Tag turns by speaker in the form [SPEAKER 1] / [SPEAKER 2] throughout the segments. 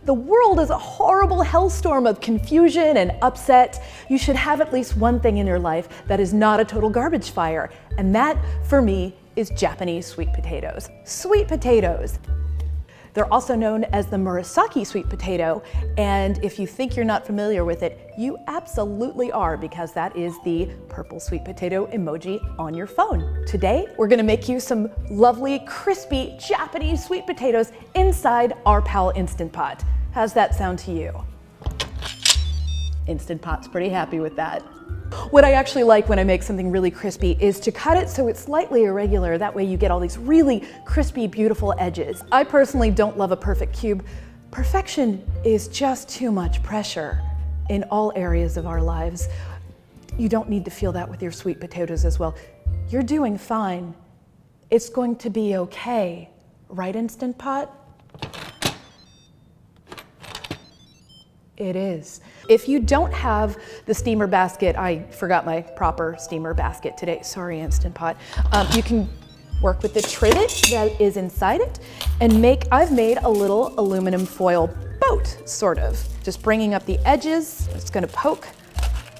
[SPEAKER 1] The world is a horrible hellstorm of confusion and upset. You should have at least one thing in your life that is not a total garbage fire. And that, for me, is Japanese sweet potatoes. Sweet potatoes. They're also known as the murasaki sweet potato, and if you think you're not familiar with it, you absolutely are, because that is the purple sweet potato emoji on your phone. Today, we're gonna make you some lovely, crispy Japanese sweet potatoes inside our Pal Instant Pot. How's that sound to you? Instant Pot's pretty happy with that. What I actually like when I make something really crispy is to cut it so it's slightly irregular. That way you get all these really crispy, beautiful edges. I personally don't love a perfect cube. Perfection is just too much pressure in all areas of our lives. You don't need to feel that with your sweet potatoes as well. You're doing fine. It's going to be okay. Right, Instant Pot? It is. If you don't have the steamer basket, I forgot my proper steamer basket today, sorry Instant Pot, you can work with the trivet that is inside it and I've made a little aluminum foil boat, sort of. Just bringing up the edges, it's gonna poke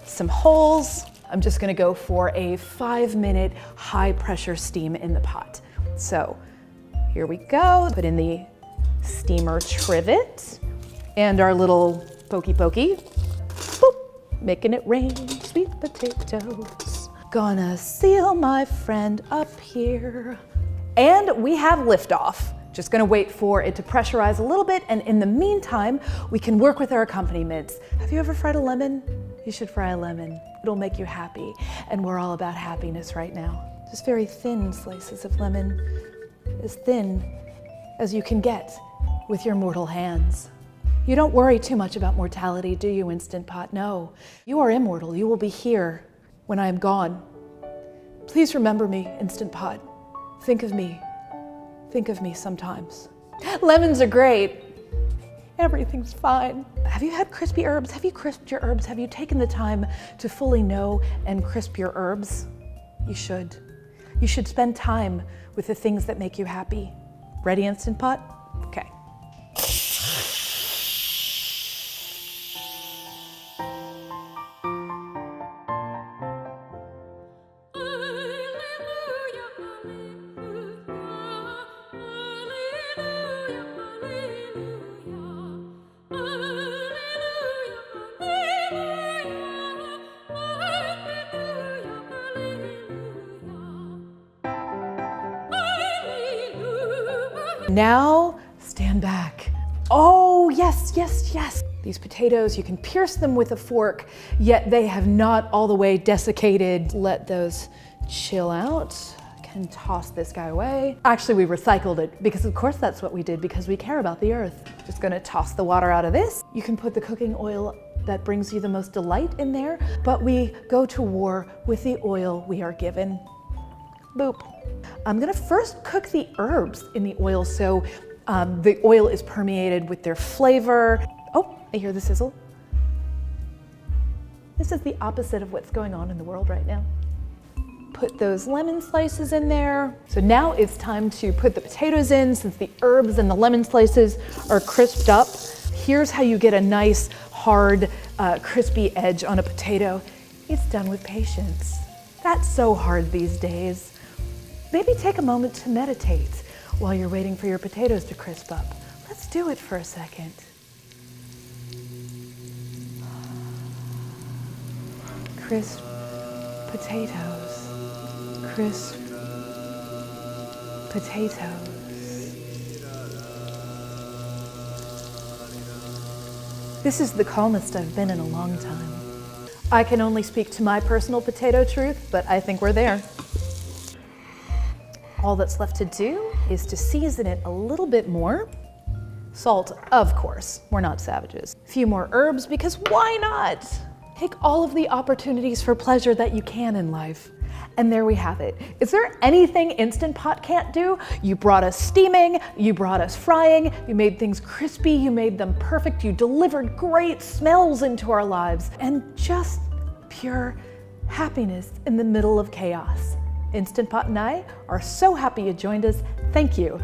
[SPEAKER 1] some holes. I'm just gonna go for a 5-minute high pressure steam in the pot. So here we go, put in the steamer trivet and our little pokey, boop, making it rain, sweet potatoes. Gonna seal my friend up here. And we have liftoff. Just gonna wait for it to pressurize a little bit, and in the meantime, we can work with our accompaniments. Have you ever fried a lemon? You should fry a lemon. It'll make you happy, and we're all about happiness right now. Just very thin slices of lemon, as thin as you can get with your mortal hands. You don't worry too much about mortality, do you, Instant Pot? No, you are immortal. You will be here when I am gone. Please remember me, Instant Pot. Think of me. Think of me sometimes. Lemons are great. Everything's fine. Have you had crispy herbs? Have you crisped your herbs? Have you taken the time to fully know and crisp your herbs? You should. You should spend time with the things that make you happy. Ready, Instant Pot? Okay. Now, stand back. Oh, yes, yes, yes. These potatoes, you can pierce them with a fork, yet they have not all the way desiccated. Let those chill out. Can toss this guy away. Actually, we recycled it because of course that's what we did, because we care about the earth. Just gonna toss the water out of this. You can put the cooking oil that brings you the most delight in there, but we go to war with the oil we are given. Boop. I'm gonna first cook the herbs in the oil so the oil is permeated with their flavor. Oh, I hear the sizzle. This is the opposite of what's going on in the world right now. Put those lemon slices in there. So now it's time to put the potatoes in. Since the herbs and the lemon slices are crisped up, here's how you get a nice, hard, crispy edge on a potato. It's done with patience. That's so hard these days. Maybe take a moment to meditate while you're waiting for your potatoes to crisp up. Let's do it for a second. Crisp potatoes. Crisp potatoes. This is the calmest I've been in a long time. I can only speak to my personal potato truth, but I think we're there. All that's left to do is to season it a little bit more. Salt, of course, we're not savages. A few more herbs, because why not? Take all of the opportunities for pleasure that you can in life. And there we have it. Is there anything Instant Pot can't do? You brought us steaming, you brought us frying, you made things crispy, you made them perfect, you delivered great smells into our lives, and just pure happiness in the middle of chaos. Instant Pot and I are so happy you joined us. Thank you.